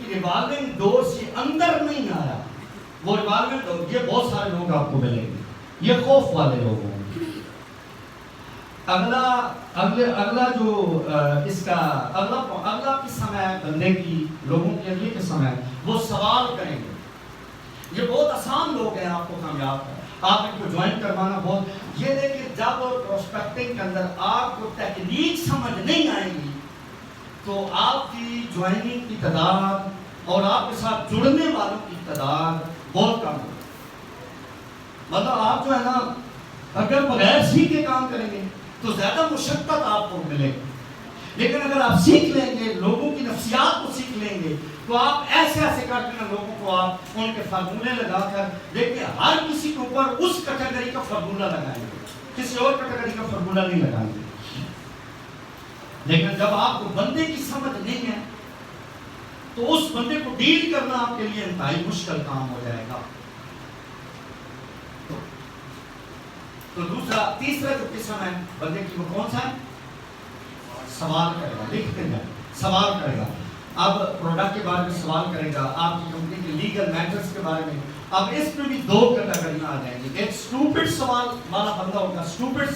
Revolving ڈور سے اندر نہیں آیا. وہ ریوالونگ ڈور، یہ بہت سارے لوگ آپ کو ملیں گے، یہ خوف والے لوگ ہوں گے. اگلا جو اس کا اگلا قسم ہے بندے کی، لوگوں کی اگلی قسم ہے وہ سوال کریں گے. یہ بہت آسان لوگ ہیں آپ کو کامیاب کریں، آپ ان کو جوائن کروانا بہت. یہ دیکھیں جب پروسپیکٹنگ کے اندر آپ کو ٹیکنیک سمجھ نہیں آئے گی تو آپ کی جوائننگ کی تعداد اور آپ کے ساتھ جڑنے والوں کی تعداد بہت کم ہے. مطلب آپ جو ہے نا اگر بغیر سیکھ کے کام کریں گے تو زیادہ مشقت آپ کو ملے گی، لیکن اگر آپ سیکھ لیں گے، لوگوں کی نفسیات کو سیکھ لیں گے تو آپ ایسے کر کے لوگوں کو آپ ان کے فارمولے لگا کر دیکھیں، ہر کسی کے اوپر اس کیٹیگری کا فارمولہ لگائیں گے، کسی اور کیٹیگری کا فارمولہ نہیں لگائیں گے. لیکن جب آپ کو بندے کی سمجھ نہیں ہے تو اس بندے کو ڈیل کرنا آپ کے لیے انتہائی مشکل کام ہو جائے گا. تو تیسرا جو قسم ہے بندے کی وہ کون سا ہے؟ سوال کرے گا. لکھتے ہیں سوال کرے گا. اب پروڈکٹ کے بارے میں سوال کرے گا، آپ کی کمپنی کے لیگل میٹرز کے بارے میں. اب اس میں بھی دو کیٹیگریاں آ جائیں گی. ایک اسٹوپڈ سوال والا بندہ ہوگا، اسٹوپڈ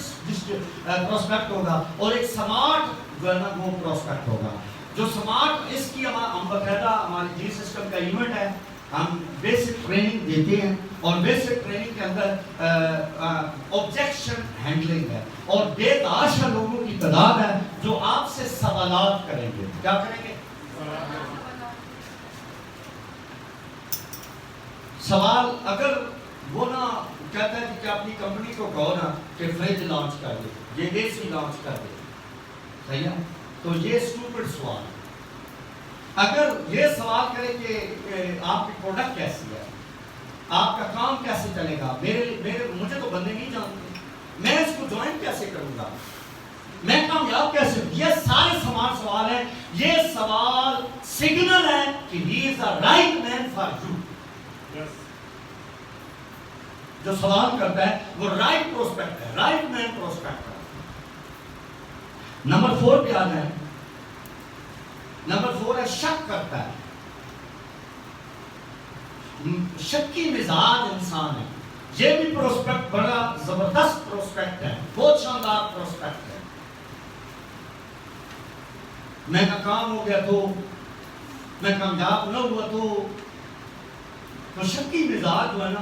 پروسپیکٹ ہوگا، اور ایک سمارٹ جو ہے نا وہ پروسپیکٹ ہوگا. جو سمارٹ، اس کی ہم باقاعدہ ہماری جی سسٹم کا ایونٹ ہے، ہم بیسک ٹریننگ دیتے ہیں، اور بیسک ٹریننگ کے اندر آبجیکشن ہینڈلنگ ہے، اور بے تحاشا لوگوں کی تعداد ہے جو آپ سے سوالات کریں گے. کیا کریں گے؟ سوال. اگر وہ نا کہتا ہے کہ اپنی کمپنی کو کہو نا کہ فریج لانچ کر دے، یہ اے سی لانچ کر دے، صحیح ہے، تو یہ اسٹوپڈ سوال. اگر یہ سوال کرے کہ آپ کی پروڈکٹ کیسی ہے، آپ کا کام کیسے چلے گا، مجھے تو بندے نہیں جانتے، میں اس کو جوائن کیسے کروں گا، میں کامیاب کیسے ہوں، یہ سارے سوال ہیں. یہ سوال سگنل ہے کہ he is the right man for you. جو سوال کرتا ہے وہ رائٹ پروسپیکٹ ہے، رائٹ مین پروسپیکٹ ہے. نمبر 4 پہ آ جائیں. نمبر 4 ہے شک کرتا ہے. شکی مزاج انسان ہے. یہ بھی پروسپیکٹ بڑا زبردست پروسپیکٹ ہے، بہت شاندار پروسپیکٹ ہے. میں ناکام ہو گیا تو، میں کامیاب نہ ہوا تو شکی مزاج جو ہے نا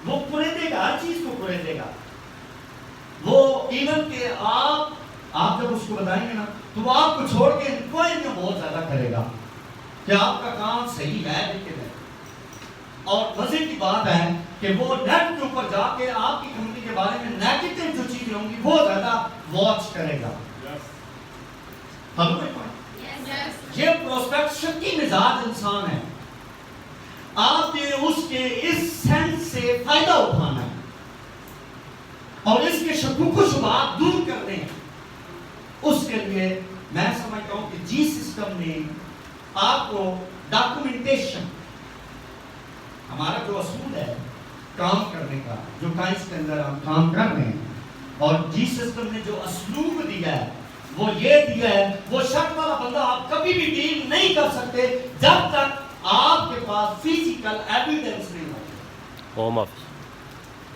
وہ پریدے گا، ہر چیز کو پریدے گا. وہ ایون کہ آپ جب اس کو بتائیں گے نا تو وہ آپ کو چھوڑ کے انکوائری بہت زیادہ کرے گا کہ آپ کا کام صحیح ہے لیکن ہے. اور مزے کی بات ہے کہ وہ نیٹ کے اوپر جا کے آپ کی کمپنی کے بارے میں نیگیٹو جو چیزیں ہوں گی وہ زیادہ واچ کرے گا. یہ پروسپیکٹ شکی مزاج انسان ہے. آپ نے اس کے اس سینس سے فائدہ اٹھانا ہے اور اس کے شکوک و شبہات دور کرنے ہیں. اس کے لیے میں سمجھتا ہوں کہ جی سسٹم نے آپ کو ڈاکومنٹیشن، ہمارا جو اصول ہے کام کرنے کا، جو ٹائمز کے اندر ہم کام کر رہے ہیں، اور جی سسٹم نے جو اسلوب دیا ہے وہ یہ دیا ہے، وہ شک والا بندہ آپ کبھی بھی ڈیل نہیں کر سکتے جب تک آپ کے پاس فزیکل ایویڈنس نہیں ہوگا.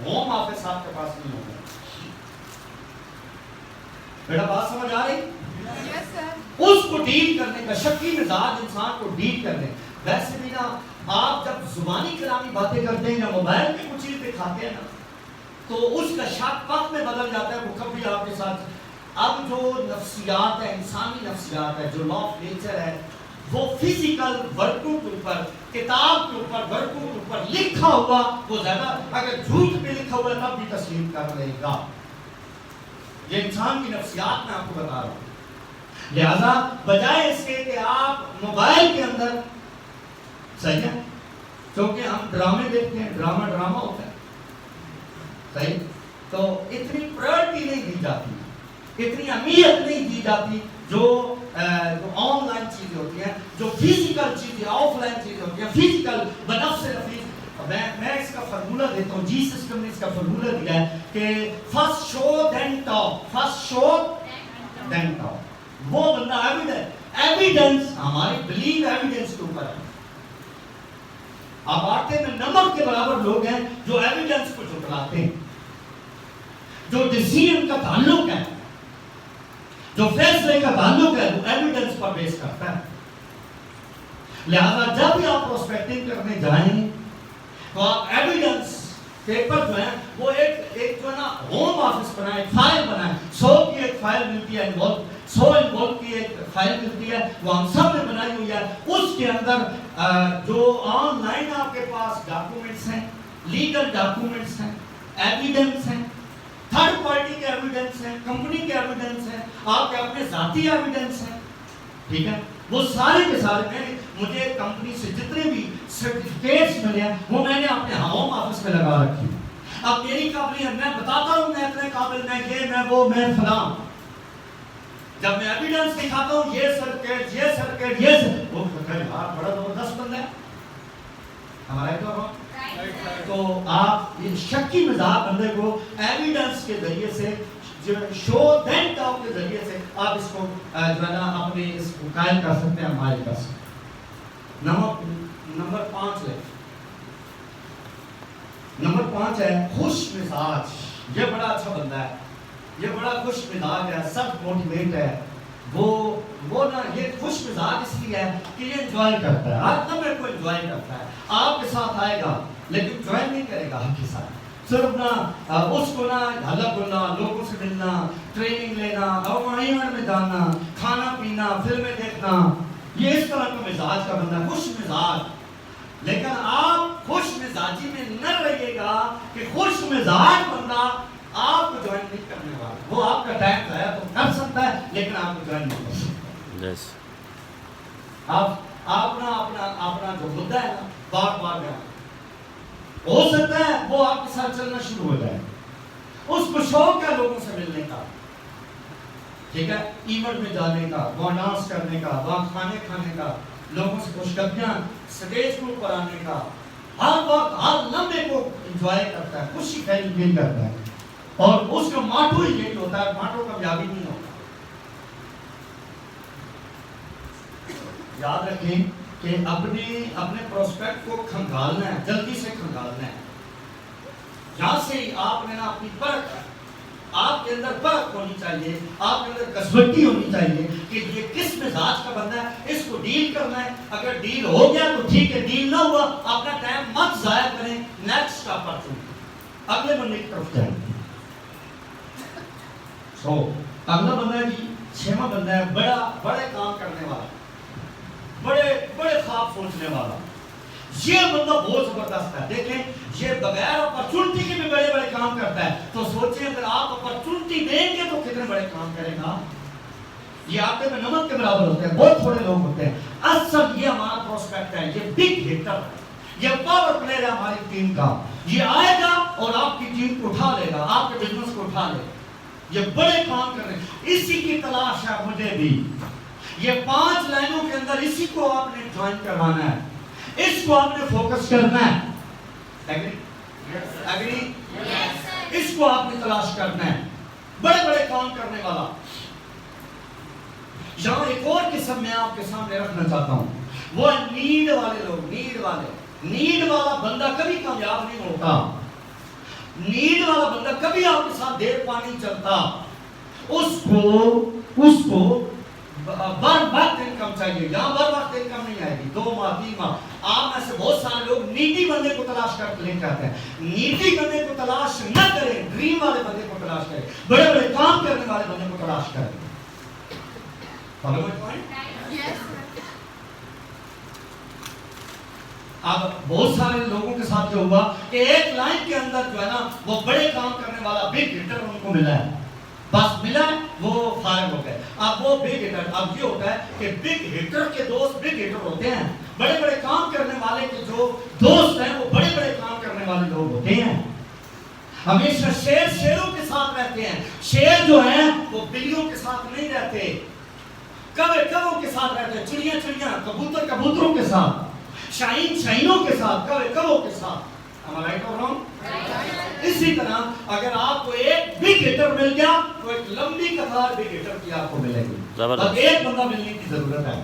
ہوم آفس آپ کے پاس نہیں ہوگا. بیٹا بات سمجھ آ رہی؟ اس کو ڈیل کرنے کا، شکی مزاج انسان کو ڈیل کرنے. ویسے بھی نا آپ جب زبانی کلامی باتیں کرتے ہیں یا موبائل پہ کچھ چیز دکھاتے ہیں نا تو اس کا شک وقت میں بدل جاتا ہے. وہ کبھی آپ کے ساتھ، اب جو نفسیات ہے، انسانی نفسیات ہے، جو لا آف نیچر ہے، وہ فزیکل ورکوں کے اوپر، کتاب کے اوپر، ورکوں کے اوپر لکھا ہوا وہ زیادہ، اگر جھوٹ پہ لکھا ہوا ہے تب بھی تسلیم کر لے گا. یہ انسان کی نفسیات میں آپ کو بتا رہا ہوں. لہذا بجائے اس کے کہ آپ موبائل کے اندر، صحیح ہے، کیونکہ ہم ڈرامے دیکھتے ہیں، ڈرامہ ہوتا ہے، صحیح، تو اتنی پرائرٹی نہیں دی جاتی، اتنی اہمیت نہیں دی جاتی جو آن لائن چیزیں ہوتی ہیں، جو فزیکل چیزیں، آف لائن چیزیں ہوتی ہیں، فزیکل بنفس نفیس. میں اس کا فارمولہ دیتا ہوں. جی سسٹم نے اس کا فارمولہ دیا ہے کہ فرسٹ شو دین ٹاک، فرسٹ شو دین ٹاک. وہ بندہ ایویڈنس، ہماری بلیو ایویڈنس کے اوپر ہے. اب آٹے میں نمک کے برابر لوگ ہیں جو ایویڈنس کو جھٹلاتے ہیں، جو ڈیسیژن کا تعلق ہے، جو فیصلے کا تعلق ہے وہ ایویڈنس پر بیس کرتا ہے. لہذا جب بھی آپ پروسپیکٹنگ کرنے جائیں تو آپ ایویڈنس پیپر جو ہے وہ ایک جو ہے نا ہوم آفس بنائے، فائل بنائے. 100 کی ایک فائل ملتی ہے، 100 انوالو کی ایک فائل ملتی ہے، وہ ہم سب نے بنائی ہوئی ہے. اس کے اندر جو آن لائن آپ کے پاس ڈاکومنٹس ہیں، لیگل ڈاکومنٹس ہیں، ایویڈنس ہیں، تھرڈ پارٹی کے ایویڈنس ہیں، کمپنی کے ایویڈنس ہیں، آپ کے اپنے ذاتی ایویڈنس ہیں، ٹھیک ہے، وہ سارے کے سارے مجھے کمپنی سے جتنے بھی سرٹیفکیٹس ملے ہیں وہ میں نے اپنے ہوم آفس میں لگا رکھی. اب میری قابلیت میں بتاتا ہوں میں اتنے قابل، میں یہ میں وہ میں فلاں، جب میں ایویڈنس دکھاتا ہوں یہ سرٹیفکیٹ یہ سرٹیفکیٹ یہ وہ کہتا ہے یار بڑا زبردست بندہ ہے ہمارا. تو آپ یہ شکی مزاج بندے کو ایویڈنس کے ذریعے سے شو دین ٹاک کے ذریعے سے آپ اس کو جو ہے نا اپنے اس کو قائم کر سکتے ہیں، ہمارے پاس. نمبر 5 ہے، نمبر 5 ہے خوش مزاج. یہ بڑا اچھا بندہ ہے، یہ بڑا خوش مزاج ہے، سب موٹیویٹ ہے. وہ نا یہ خوش مزاج اس لیے ہے کہ یہ انجوائے کرتا ہے، ہر نمبر کو انجوائے کرتا ہے. آپ کے ساتھ آئے گا لیکن جوائن نہیں کرے گا آپ کے ساتھ، صرف نا اس کو نا ہلا بولنا، لوگوں سے ملنا، ٹریننگ لینا، ایونٹ میں جانا، کھانا پینا، فلمیں دیکھنا، یہ اس طرح کا مزاج کا بندہ خوش مزاج. لیکن آپ خوش مزاجی میں نہ رہیے گا کہ خوش مزاج بندہ آپ کو جوائن نہیں کرنے والا. وہ آپ کا ٹائم ضائع تو کر سکتا ہے لیکن آپ کو جوائن نہیں کر سکتا. آپ نا اپنا جو مدعا ہے نا بار بار ہو سکتا ہے وہ آپ کے ساتھ چلنا شروع ہو جائے، اس کو شوق ہے لوگوں سے ملنے کا، ٹھیک ہے، ایونٹ میں جانے کا، وہاں ڈانس کرنے کا، وہاں کھانے کھانے کا، لوگوں سے خوشخبریاں اسٹیج پر آنے کا، ہر وقت ہر لمحے کو انجوائے کرتا ہے، خوشی فیل کرتا ہے. اور اس کا ماٹو ہی یہی ہوتا ہے، ماٹو کامیابی نہیں ہوتا. یاد رکھیں کہ اپنے پروسپیکٹ کو کھنگالنا ہے، جلدی سے کھنگالنا ہے. یہاں سے ہی آپ نے نا اپنی پرکھ، آپ کے اندر پرکھ ہونی چاہیے، آپ کے اندر کسوٹی ہونی چاہیے کہ یہ کس مزاج کا بندہ ہے، اس کو ڈیل کرنا ہے. اگر ڈیل ہو گیا تو ٹھیک ہے، ڈیل نہ ہوا اپنا ٹائم مت ضائع کریں، نیکسٹ اپرچونٹی، اگلے بندے کی طرف جائیں. اگلا بندہ ہے جی 6واں بندہ ہے بڑے کام کرنے والا، بڑے خواب سوچنے والا. یہ بندہ بہت زبردست ہے. دیکھیں یہ بغیر اپرچونٹی کے بھی بڑے کام کرتا ہے. تو سوچیں اگر آپ اپرچونٹی دیں گے تو کتنے بڑے کام کرے گا. یہ آٹے میں نمک کے برابر ہوتے ہیں، بہت تھوڑے لوگ ہوتے ہیں. اصل یہ ہمارا پروسپیکٹ ہے، یہ بگ ہٹر ہے، یہ پاور پلیئر ہے ہماری ٹیم کا. یہ آئے گا اور آپ کی ٹیم کو اٹھا لے گا، آپ کے بزنس کو اٹھا لے گا. یہ بڑے کام کر رہے ہیں، اسی کی تلاش ہے مجھے بھی. یہ 5 لائنوں کے اندر اسی کو آپ نے جوائن کروانا ہے، اس کو آپ نے فوکس کرنا ہے. ایگری؟ اس کو آپ نے تلاش کرنا ہے، بڑے کام کرنے والا. یہاں ایک اور قسم میں آپ کے سامنے رکھنا چاہتا ہوں، وہ نیڈ والے لوگ. نیڈ والا بندہ کبھی کامیاب نہیں ہوتا. نیڈ والا بندہ کبھی آپ کے ساتھ دیر پا نہیں چلتا. اس کو بر وقت انکم چاہیے. یہاں بر وقت انکم نہیں آئے گی، 2 ماہ 3 ماہ. آپ میں سے بہت سارے لوگ نیڈی بندے کو تلاش کر کے لے کے آتے ہیں. نیڈی بندے کو تلاش نہ کریں، ڈریم والے بندے کو تلاش کریں، بڑے کام کرنے والے بندے کو تلاش کریں. اب بہت سارے لوگوں کے ساتھ جو ہوا کہ ایک لائن کے اندر جو ہے نا وہ بڑے کام کرنے والا بگ ہٹر ان کو ملا ہے، بس ملا ہے، وہ فارغ ہو گئے. اب وہ بگ ہٹر، اب یہ ہوتا ہے کہ بگ ہٹر کے دوست بگ ہٹر ہوتے ہیں. بڑے کام کرنے والے کے جو دوست ہیں وہ بڑے کام کرنے والے لوگ ہوتے ہیں. ہمیشہ شیروں کے ساتھ رہتے ہیں. شیر جو ہیں وہ بلیوں کے ساتھ نہیں رہتے، کبوں کے ساتھ رہتے ہیں. چڑیاں کبوتروں کے ساتھ، شاہینوں کے ساتھ، کبوں کے ساتھ. اسی طرح اگر آپ کو ایک بگ ہٹر مل گیا تو ایک لمبی قطار بگ ہٹر کی آپ کو ملے گی. اب ایک بندہ ملنے کی ضرورت ہے.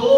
2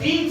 3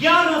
11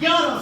11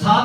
7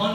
1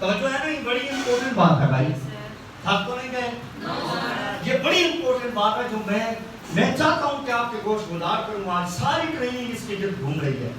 توجہ ہے نا, یہ بڑی امپورٹنٹ بات ہے بھائی, آپ تو نہیں گئے, یہ بڑی امپورٹنٹ بات ہے جو میں چاہتا ہوں کہ آپ کے گوشت گزار کروں. آج ساری ٹریننگ اس کے گرد گھوم رہی ہے,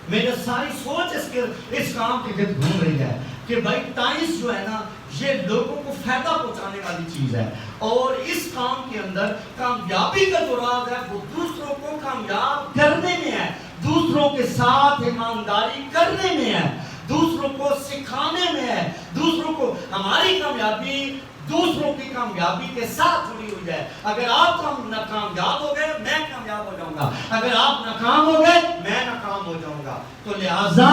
میرے ساری سوچ اس کام کے گرد گھوم رہی ہے کہ بھائی ٹائمز جو ہے نا یہ لوگوں کو فائدہ پہنچانے والی چیز ہے, اور اس کام کے اندر کامیابی کا جو راز ہے وہ دوسروں کو کامیاب کرنے میں ہے, دوسروں کے ساتھ ایمانداری کرنے میں ہے, دوسروں کو سکھانے میں ہے, دوسروں کو, ہماری کامیابی دوسروں کی کامیابی کے ساتھ جڑی ہوئی ہے. اگر آپ ناکامیاب ہو گئے میں کامیاب ہو جاؤں گا, اگر آپ ناکام ہو گئے میں ناکام ہو جاؤں گا. تو لہذا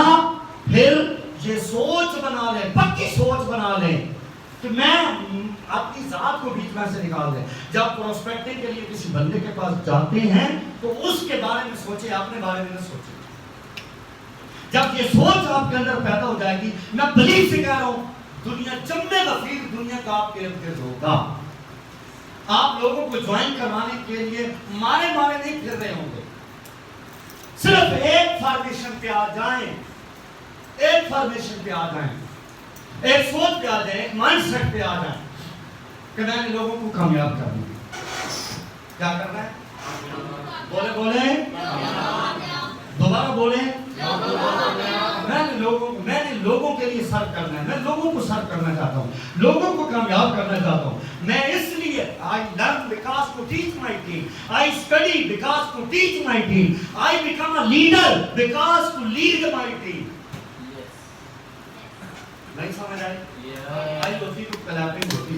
پھر یہ سوچ بنا لیں, پکی سوچ بنا لیں کہ میں اپنی ذات کو بیچ میں سے نکال دیں. جب پروسپیکٹنگ کے لیے کسی بندے کے پاس جاتے ہیں تو اس کے بارے میں سوچیں, اپنے بارے میں نہ سوچیں. جب یہ سوچ آپ کے اندر پیدا ہو جائے گی, میں بلیف سے کہہ رہا ہوں, دنیا جمع غفیر دنیا کا آپ کے ارد گرد ہوگا. آپ لوگوں کو جوائن کروانے کے لیے مارے نہیں پھر رہے ہوں گے. صرف ایک فارمیشن پہ آ جائیں, ایک فارمیشن پہ آ جائیں, ایک سوچ پہ آ جائیں, ایک مائنڈ سیٹ پہ آ جائیں کہ میں نے لوگوں کو کامیاب کرنا ہے. کیا کرنا ہے؟ بولیں دوبارہ بولیں. میں نے لوگوں کے لیے سرو کرنا ہے, میں لوگوں کو سرو کرنا چاہتا ہوں, لوگوں کو کامیاب کرنا چاہتا ہوں. میں اس لیے I learn because to teach my team, I study because to teach my team, I become a leader because to lead my team. نہیں سمجھ آئی؟ آئی ہوتی تو کلیپنگ ہوتی.